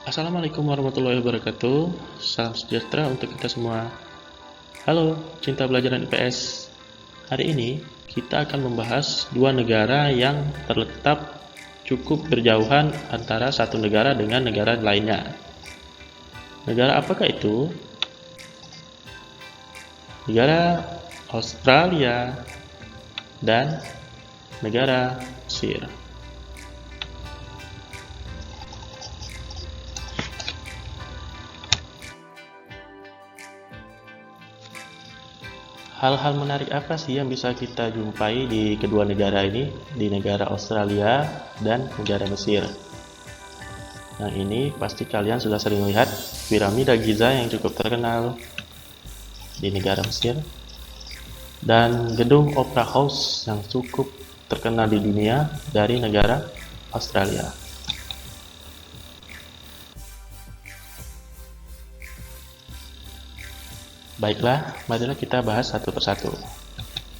Assalamualaikum warahmatullahi wabarakatuh. Salam sejahtera untuk kita semua. Halo, cinta pelajaran IPS. Hari ini kita akan membahas dua negara yang terletak cukup berjauhan antara satu negara dengan negara lainnya. Negara apakah itu? Negara Australia dan negara Mesir. Hal-hal menarik apa sih yang bisa kita jumpai di kedua negara ini, di negara Australia dan negara Mesir? Nah, ini pasti kalian sudah sering lihat piramida Giza yang cukup terkenal di negara Mesir dan gedung Opera House yang cukup terkenal di dunia dari negara Australia. Baiklah, marilah kita bahas satu persatu.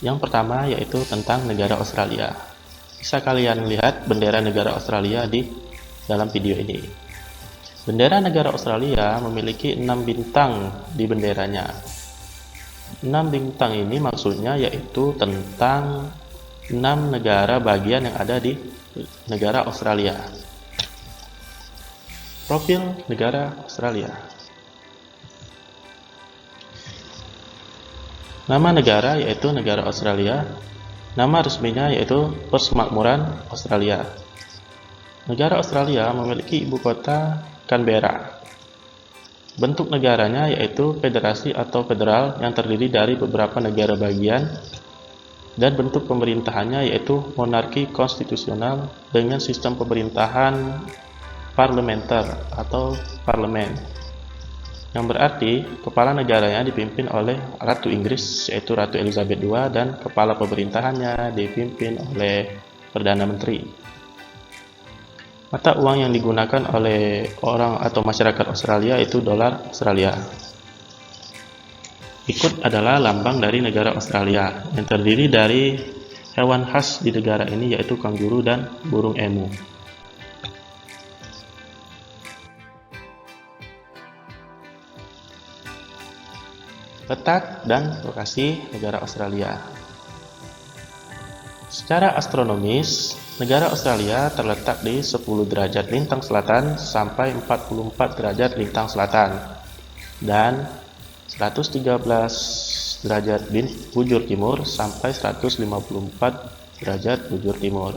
Yang pertama yaitu tentang negara Australia. Bisa kalian lihat bendera negara Australia di dalam video ini. Bendera negara Australia memiliki 6 bintang di benderanya. 6 bintang ini maksudnya yaitu tentang 6 negara bagian yang ada di negara Australia. Profil negara Australia. Nama negara yaitu negara Australia. Nama resminya yaitu Persemakmuran Australia. Negara Australia memiliki ibu kota Canberra. Bentuk negaranya yaitu federasi atau federal yang terdiri dari beberapa negara bagian, dan bentuk pemerintahannya yaitu monarki konstitusional dengan sistem pemerintahan parlementer atau parlemen, yang berarti kepala negaranya dipimpin oleh Ratu Inggris yaitu Ratu Elizabeth II dan kepala pemerintahannya dipimpin oleh Perdana Menteri. Mata uang yang digunakan oleh orang atau masyarakat Australia itu dolar Australia. Ikut adalah lambang dari negara Australia yang terdiri dari hewan khas di negara ini yaitu kanguru dan burung emu. Letak dan lokasi negara Australia. Secara astronomis, negara Australia terletak di 10 derajat lintang selatan sampai 44 derajat lintang selatan dan 113 derajat bujur timur sampai 154 derajat bujur timur.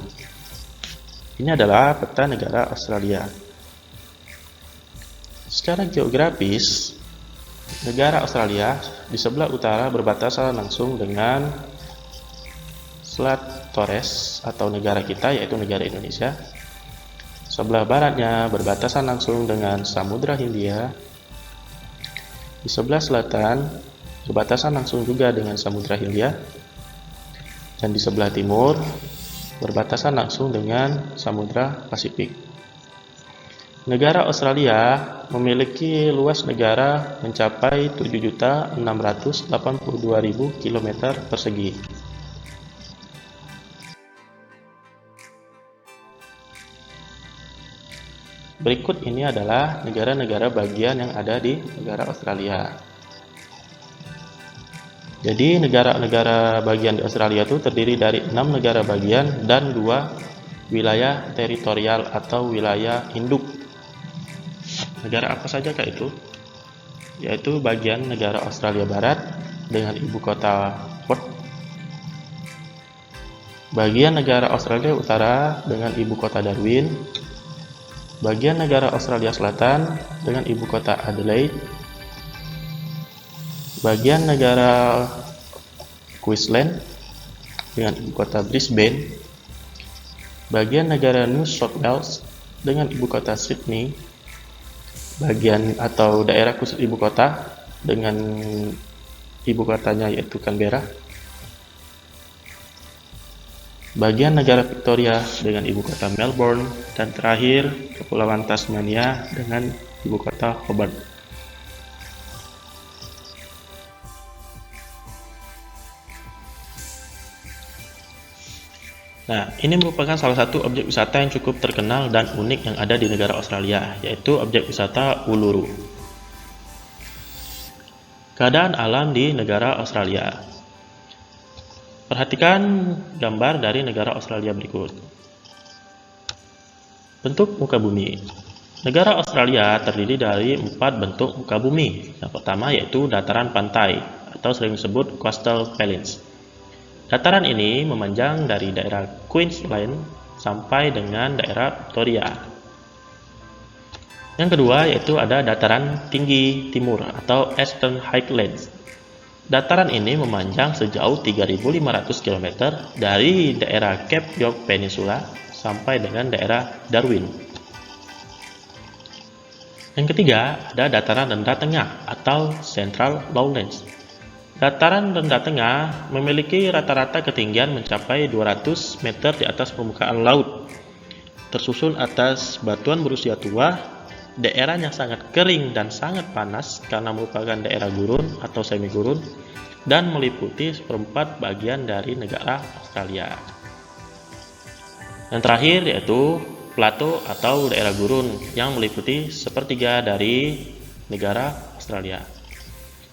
Ini adalah peta negara Australia. Secara geografis, negara Australia di sebelah utara berbatasan langsung dengan Selat Torres atau negara kita yaitu negara Indonesia. Sebelah baratnya berbatasan langsung dengan Samudra Hindia. Di sebelah selatan berbatasan langsung juga dengan Samudra Hindia. Dan di sebelah timur berbatasan langsung dengan Samudra Pasifik. Negara Australia memiliki luas negara mencapai 7.682.000 km persegi. Berikut ini adalah negara-negara bagian yang ada di negara Australia. Jadi negara-negara bagian di Australia itu terdiri dari 6 negara bagian dan 2 wilayah teritorial atau wilayah induk. Negara apa saja kah itu? Yaitu bagian negara Australia Barat dengan ibu kota Perth, bagian negara Australia Utara dengan ibu kota Darwin, bagian negara Australia Selatan dengan ibu kota Adelaide, bagian negara Queensland dengan ibu kota Brisbane, bagian negara New South Wales dengan ibu kota Sydney, bagian atau daerah khusus ibu kota dengan ibu kotanya yaitu Canberra, bagian negara Victoria dengan ibu kota Melbourne, dan terakhir Kepulauan Tasmania dengan ibu kota Hobart. Nah, ini merupakan salah satu objek wisata yang cukup terkenal dan unik yang ada di negara Australia, yaitu objek wisata Uluru. Keadaan alam di negara Australia. Perhatikan gambar dari negara Australia berikut. Bentuk muka bumi. Negara Australia terdiri dari 4 bentuk muka bumi. Yang pertama yaitu dataran pantai, atau sering disebut coastal plains. Dataran ini memanjang dari daerah Queensland sampai dengan daerah Victoria. Yang kedua yaitu ada dataran tinggi timur atau Eastern Highlands. Dataran ini memanjang sejauh 3.500 km dari daerah Cape York Peninsula sampai dengan daerah Darwin. Yang ketiga ada dataran rendah tengah atau Central Lowlands. Dataran rendah tengah memiliki rata-rata ketinggian mencapai 200 meter di atas permukaan laut. Tersusun atas batuan berusia tua, daerahnya sangat kering dan sangat panas karena merupakan daerah gurun atau semi gurun dan meliputi seperempat bagian dari negara Australia. Yang terakhir yaitu plato atau daerah gurun yang meliputi sepertiga dari negara Australia.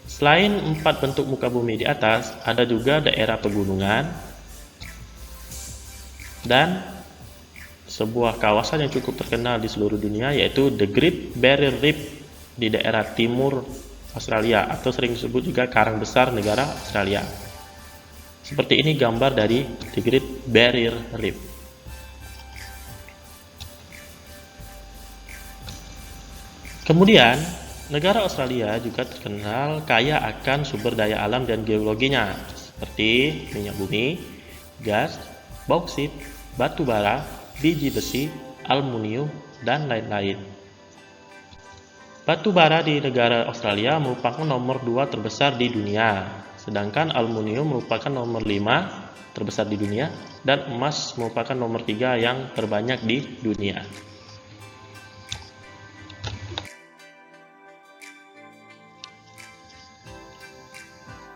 Selain 4 bentuk muka bumi di atas, ada juga daerah pegunungan dan sebuah kawasan yang cukup terkenal di seluruh dunia yaitu The Great Barrier Reef di daerah timur Australia atau sering disebut juga karang besar negara Australia. Seperti ini gambar dari The Great Barrier Reef. Kemudian, negara Australia juga terkenal kaya akan sumber daya alam dan geologinya, seperti minyak bumi, gas, bauksit, batu bara, biji besi, aluminium, dan lain-lain. Batu bara di negara Australia merupakan nomor 2 terbesar di dunia, sedangkan aluminium merupakan nomor 5 terbesar di dunia, dan emas merupakan nomor 3 yang terbanyak di dunia.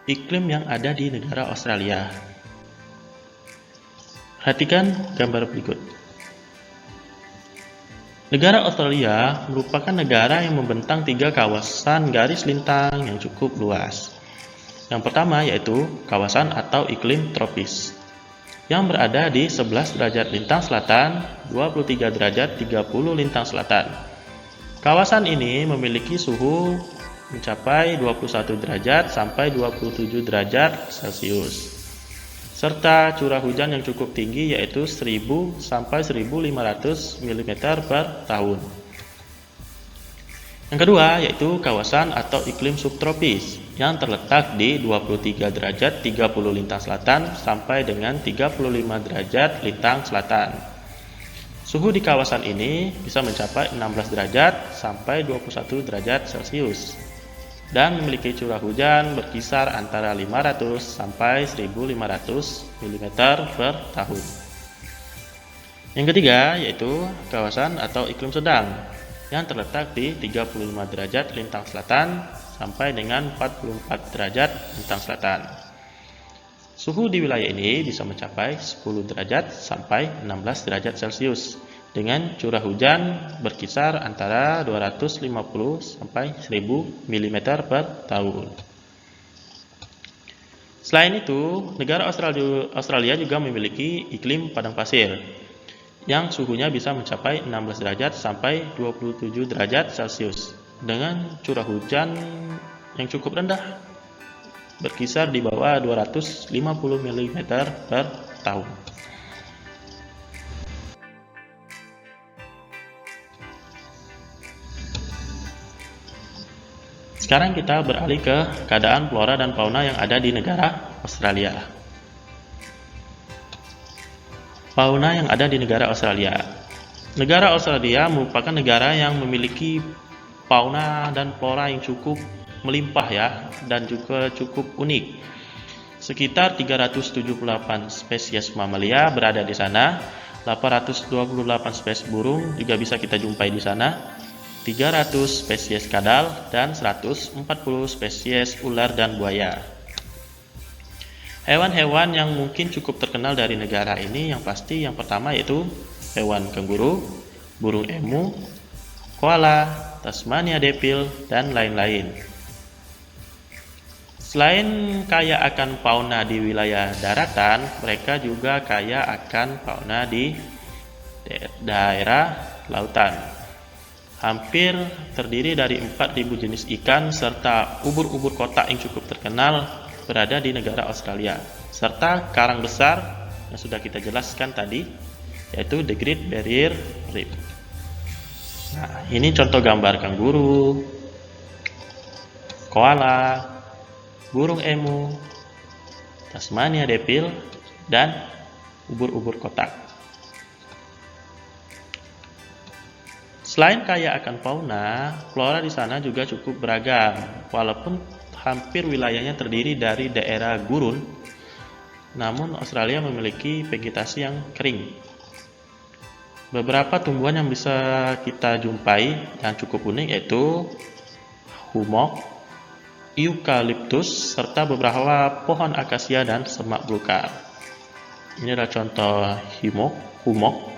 Iklim yang ada di negara Australia. Perhatikan gambar berikut. Negara Australia merupakan negara yang membentang 3 kawasan garis lintang yang cukup luas. Yang pertama yaitu kawasan atau iklim tropis, yang berada di 11 derajat lintang selatan, 23 derajat 30 lintang selatan. Kawasan ini memiliki suhu mencapai 21 derajat sampai 27 derajat Celcius, serta curah hujan yang cukup tinggi yaitu 1000 sampai 1500 mm per tahun. Yang kedua yaitu kawasan atau iklim subtropis yang terletak di 23 derajat 30 lintang selatan sampai dengan 35 derajat lintang selatan. Suhu di kawasan ini bisa mencapai 16 derajat sampai 21 derajat Celcius dan memiliki curah hujan berkisar antara 500 sampai 1500 mm per tahun. Yang ketiga yaitu kawasan atau iklim sedang yang terletak di 35 derajat lintang selatan sampai dengan 44 derajat lintang selatan. Suhu di wilayah ini bisa mencapai 10 derajat sampai 16 derajat Celcius dengan curah hujan berkisar antara 250 sampai 1000 mm per tahun. Selain itu, negara Australia juga memiliki iklim padang pasir yang suhunya bisa mencapai 16 derajat sampai 27 derajat Celcius dengan curah hujan yang cukup rendah berkisar di bawah 250 mm per tahun. Sekarang kita beralih ke keadaan flora dan fauna yang ada di negara Australia. Fauna yang ada di negara Australia. Negara Australia merupakan negara yang memiliki fauna dan flora yang cukup melimpah ya, dan juga cukup unik. Sekitar 378 spesies mamalia berada di sana, 828 spesies burung juga bisa kita jumpai di sana, 300 spesies kadal, dan 140 spesies ular dan buaya. Hewan-hewan yang mungkin cukup terkenal dari negara ini yang pasti yang pertama yaitu hewan kanguru, burung emu, koala, Tasmania devil, dan lain-lain. Selain kaya akan fauna di wilayah daratan, mereka juga kaya akan fauna di daerah lautan. Hampir terdiri dari 4.000 jenis ikan serta ubur-ubur kotak yang cukup terkenal berada di negara Australia, serta karang besar yang sudah kita jelaskan tadi, yaitu The Great Barrier Reef. Nah, ini contoh gambar kanguru, koala, burung emu, Tasmania devil, dan ubur-ubur kotak. Selain kaya akan fauna, flora di sana juga cukup beragam. Walaupun hampir wilayahnya terdiri dari daerah gurun, namun Australia memiliki vegetasi yang kering. Beberapa tumbuhan yang bisa kita jumpai dan cukup unik yaitu humok, eukaliptus, serta beberapa pohon akasia dan semak belukar. Ini adalah contoh humok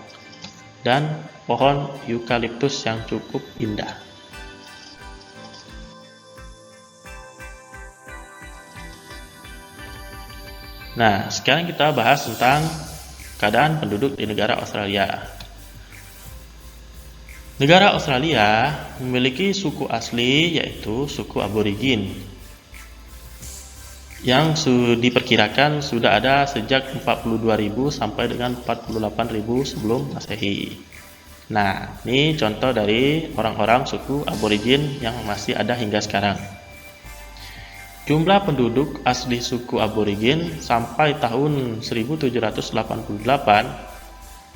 dan pohon eukaliptus yang cukup indah. Nah, sekarang kita bahas tentang keadaan penduduk di negara Australia. Negara Australia memiliki suku asli yaitu suku aborigin yang diperkirakan sudah ada sejak 42.000 sampai dengan 48.000 sebelum Masehi. Nah, ini contoh dari orang-orang suku aborigin yang masih ada hingga sekarang. Jumlah penduduk asli suku aborigin sampai tahun 1788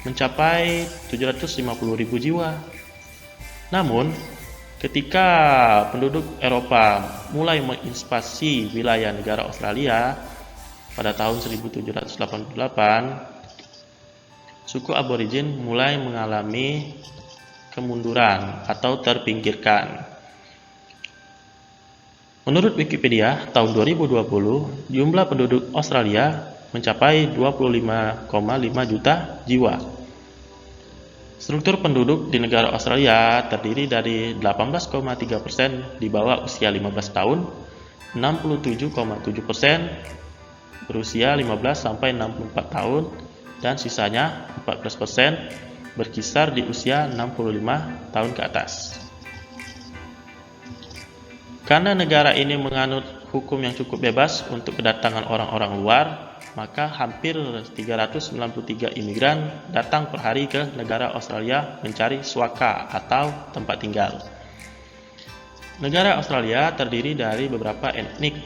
mencapai 750.000 jiwa. Namun, ketika penduduk Eropa mulai menginvasi wilayah negara Australia pada tahun 1788, suku aborigin mulai mengalami kemunduran atau terpinggirkan. Menurut Wikipedia, tahun 2020, jumlah penduduk Australia mencapai 25,5 juta jiwa. Struktur penduduk di negara Australia terdiri dari 18,3% di bawah usia 15 tahun, 67,7% berusia 15 sampai 64 tahun, dan sisanya 14% berkisar di usia 65 tahun ke atas. Karena negara ini menganut hukum yang cukup bebas untuk kedatangan orang-orang luar, maka hampir 393 imigran datang per hari ke negara Australia mencari suaka atau tempat tinggal. Negara Australia terdiri dari beberapa etnik,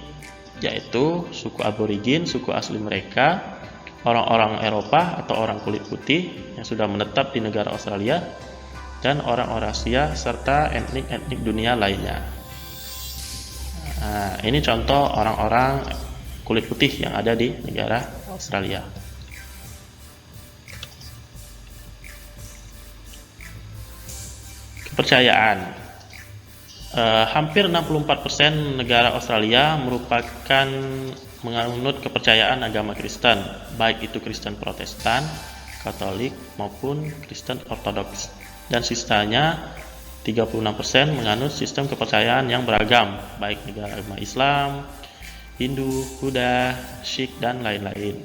yaitu suku aborigin, suku asli mereka, orang-orang Eropa atau orang kulit putih yang sudah menetap di negara Australia, dan orang-orang Asia serta etnik-etnik dunia lainnya. Nah, ini contoh orang-orang kulit putih yang ada di negara Australia. Kepercayaan. Hampir 64% negara Australia merupakan menganut kepercayaan agama Kristen, baik itu Kristen Protestan, Katolik maupun Kristen Ortodoks. Dan sisanya 36% menganut sistem kepercayaan yang beragam, baik negara agama Islam, Hindu, Buddha, Sikh, dan lain-lain.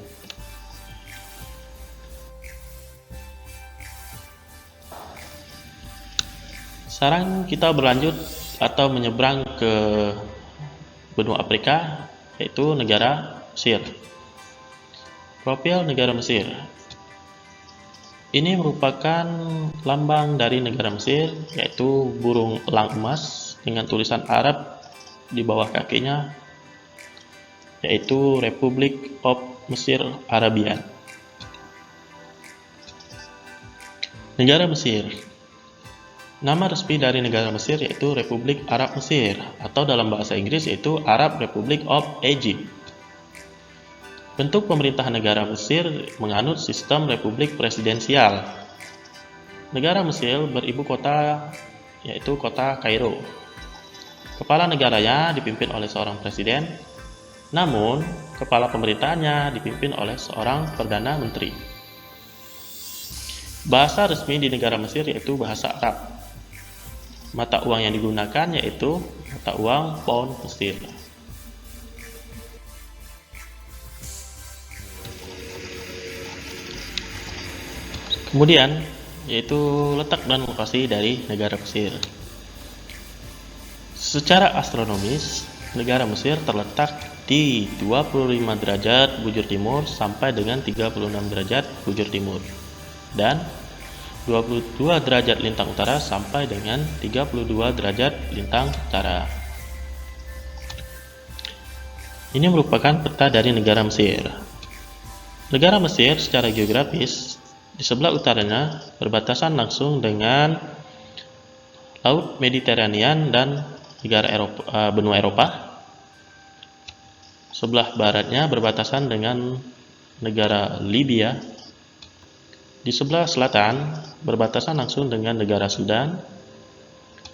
Sekarang kita berlanjut atau menyeberang ke benua Afrika, yaitu negara Mesir. Profil negara Mesir. Ini merupakan lambang dari negara Mesir, yaitu burung elang emas dengan tulisan Arab di bawah kakinya, yaitu Republic of Mesir Arabian. Negara Mesir. Nama resmi dari negara Mesir yaitu Republik Arab Mesir, atau dalam bahasa Inggris yaitu Arab Republic of Egypt. Bentuk pemerintahan negara Mesir menganut sistem republik presidensial. Negara Mesir beribu kota yaitu kota Kairo. Kepala negaranya dipimpin oleh seorang presiden. Namun, kepala pemerintahannya dipimpin oleh seorang Perdana Menteri. Bahasa resmi di negara Mesir yaitu bahasa Arab. Mata uang yang digunakan yaitu mata uang pound Mesir. Kemudian, yaitu letak dan lokasi dari negara Mesir. Secara astronomis, negara Mesir terletak di 25 derajat bujur timur sampai dengan 36 derajat bujur timur dan 22 derajat lintang utara sampai dengan 32 derajat lintang utara. Ini merupakan peta dari negara Mesir. Negara Mesir secara geografis di sebelah utaranya berbatasan langsung dengan Laut Mediterania dan negara benua Eropa. Sebelah baratnya berbatasan dengan negara Libya. Di sebelah selatan berbatasan langsung dengan negara Sudan.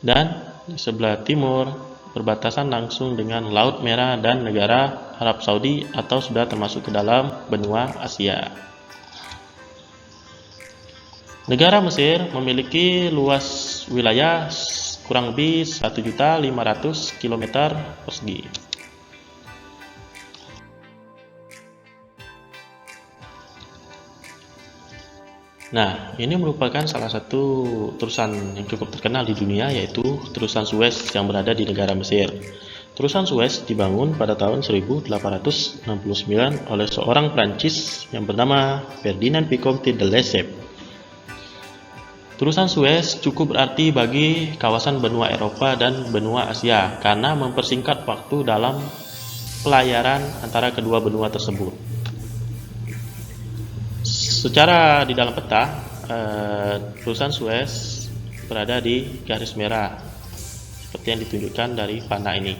Dan di sebelah timur berbatasan langsung dengan Laut Merah dan negara Arab Saudi atau sudah termasuk ke dalam benua Asia. Negara Mesir memiliki luas wilayah kurang lebih 1.500.000 km persegi. Nah, ini merupakan salah satu terusan yang cukup terkenal di dunia, yaitu terusan Suez yang berada di negara Mesir. Terusan Suez dibangun pada tahun 1869 oleh seorang Prancis yang bernama Ferdinand Vicomte de Lesseps. Terusan Suez cukup berarti bagi kawasan benua Eropa dan benua Asia karena mempersingkat waktu dalam pelayaran antara kedua benua tersebut. Secara di dalam peta, terusan Suez berada di garis merah seperti yang ditunjukkan dari panah ini,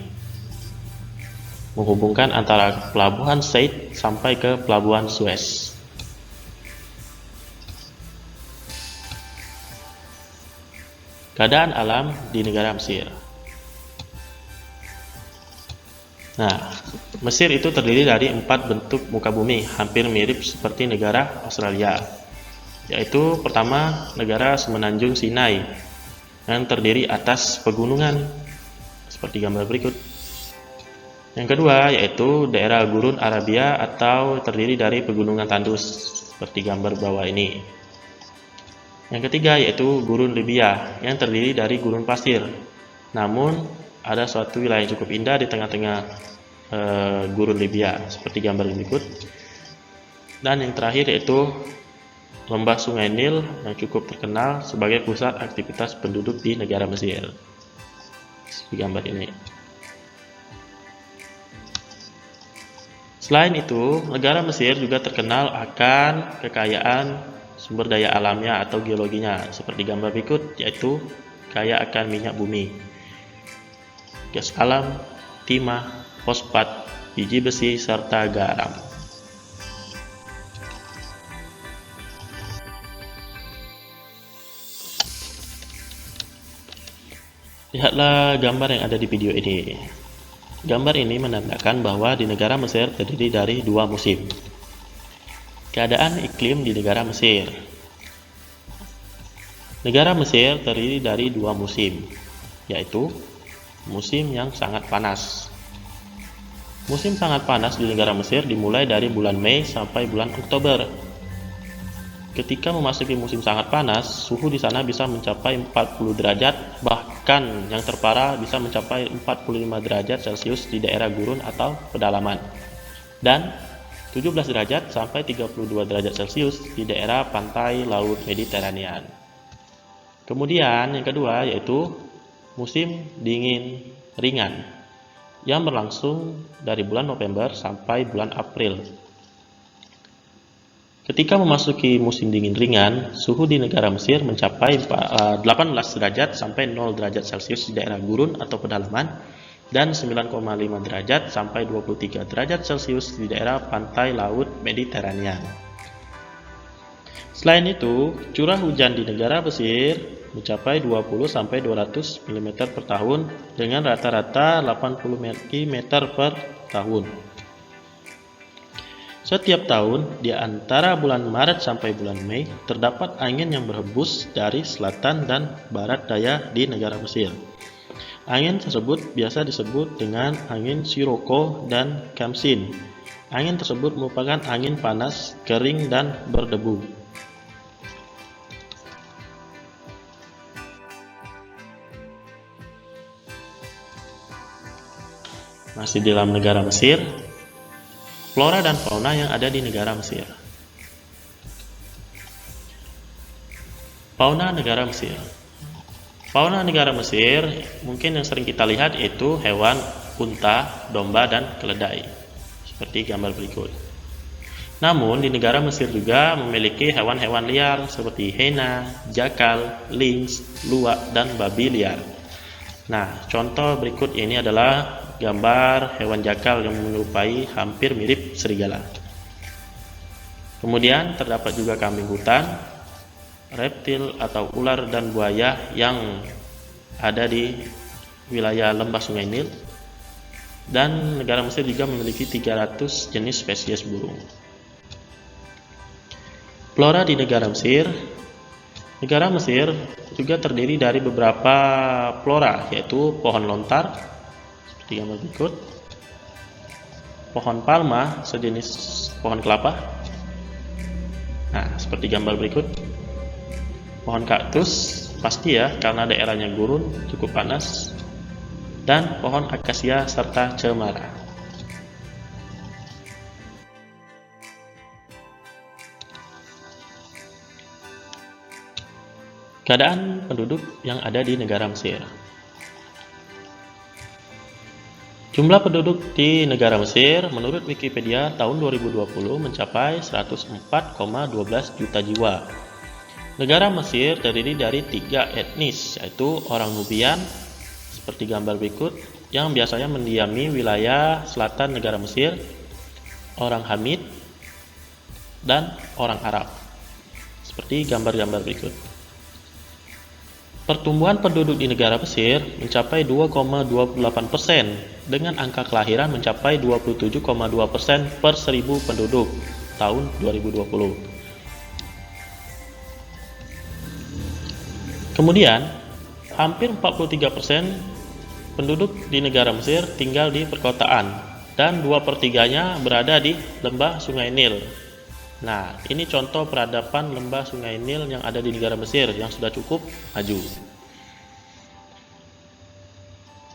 menghubungkan antara pelabuhan Said sampai ke pelabuhan Suez. Keadaan alam di negara Mesir. Nah, Mesir itu terdiri dari 4 bentuk muka bumi, hampir mirip seperti negara Australia. Yaitu pertama, negara semenanjung Sinai yang terdiri atas pegunungan seperti gambar berikut. Yang kedua, yaitu daerah Gurun Arabia atau terdiri dari pegunungan tandus seperti gambar bawah ini. Yang ketiga yaitu Gurun Libya yang terdiri dari gurun pasir. Namun ada suatu wilayah yang cukup indah di tengah-tengah Gurun Libya seperti gambar berikut. Dan yang terakhir yaitu lembah Sungai Nil yang cukup terkenal sebagai pusat aktivitas penduduk di negara Mesir. Seperti gambar ini. Selain itu, negara Mesir juga terkenal akan kekayaan sumber daya alamnya atau geologinya seperti gambar berikut, yaitu kaya akan minyak bumi, gas alam, timah, fosfat, biji besi, serta garam. Lihatlah gambar yang ada di video ini. Gambar ini menandakan bahwa di negara Mesir terdiri dari 2 musim. Keadaan iklim di negara Mesir. Negara Mesir terdiri dari 2 musim, yaitu musim yang sangat panas. Musim sangat panas di negara Mesir dimulai dari bulan Mei sampai bulan Oktober. Ketika memasuki musim sangat panas, suhu di sana bisa mencapai 40 derajat, bahkan yang terparah bisa mencapai 45 derajat Celcius di daerah gurun atau pedalaman. Dan 17 derajat sampai 32 derajat Celcius di daerah pantai Laut Mediterania. Kemudian yang kedua yaitu musim dingin ringan yang berlangsung dari bulan November sampai bulan April. Ketika memasuki musim dingin ringan, suhu di negara Mesir mencapai 18 derajat sampai 0 derajat Celcius di daerah gurun atau pedalaman dan 9,5 derajat sampai 23 derajat Celcius di daerah pantai Laut Mediterania. Selain itu, curah hujan di negara Mesir mencapai 20 sampai 200 mm per tahun dengan rata-rata 80 mm per tahun. Setiap tahun, di antara bulan Maret sampai bulan Mei, terdapat angin yang berhembus dari selatan dan barat daya di negara Mesir. Angin tersebut biasa disebut dengan angin Sirocco dan Khamsin. Angin tersebut merupakan angin panas, kering, dan berdebu. Masih di dalam negara Mesir, flora dan fauna yang ada di negara Mesir. Fauna negara Mesir. Fauna negara Mesir mungkin yang sering kita lihat yaitu hewan unta, domba, dan keledai, seperti gambar berikut. Namun di negara Mesir juga memiliki hewan-hewan liar seperti hyena, jakal, lynx, luwak, dan babi liar. Nah, contoh berikut ini adalah gambar hewan jakal yang menyerupai hampir mirip serigala. Kemudian terdapat juga kambing hutan, reptil atau ular dan buaya yang ada di wilayah lembah Sungai Nil. Dan negara Mesir juga memiliki 300 jenis spesies burung. Flora di negara Mesir. Negara Mesir juga terdiri dari beberapa flora, yaitu pohon lontar seperti gambar berikut, pohon palma sejenis pohon kelapa, nah seperti gambar berikut, pohon kaktus pasti ya karena daerahnya gurun cukup panas, dan pohon akasia serta cemara. Keadaan penduduk yang ada di negara Mesir. Jumlah penduduk di negara Mesir menurut Wikipedia tahun 2020 mencapai 104,12 juta jiwa. Negara Mesir terdiri dari 3 etnis, yaitu orang Nubian, seperti gambar berikut, yang biasanya mendiami wilayah selatan negara Mesir, orang Hamid, dan orang Arab, seperti gambar-gambar berikut. Pertumbuhan penduduk di negara Mesir mencapai 2,28% dengan angka kelahiran mencapai 27,2% per 1000 penduduk tahun 2020. Kemudian, hampir 43% penduduk di negara Mesir tinggal di perkotaan dan 2/3-nya berada di lembah Sungai Nil. Nah, ini contoh peradaban lembah Sungai Nil yang ada di negara Mesir yang sudah cukup maju.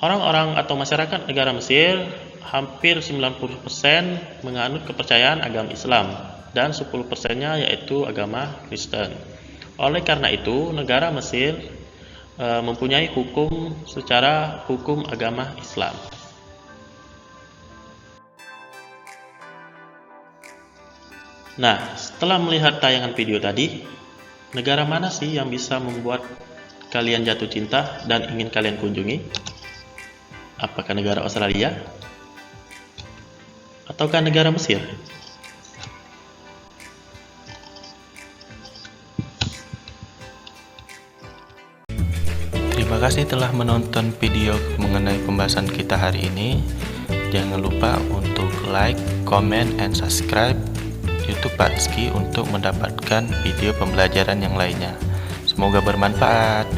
Orang-orang atau masyarakat negara Mesir hampir 90% menganut kepercayaan agama Islam dan 10%-nya yaitu agama Kristen. Oleh karena itu, negara Mesir mempunyai hukum secara hukum agama Islam. Nah, setelah melihat tayangan video tadi, negara mana sih yang bisa membuat kalian jatuh cinta dan ingin kalian kunjungi? Apakah negara Australia? Ataukah negara Mesir? Terima kasih telah menonton video mengenai pembahasan kita hari ini. Jangan lupa untuk like, comment, and subscribe YouTube Pak Rizky untuk mendapatkan video pembelajaran yang lainnya. Semoga bermanfaat.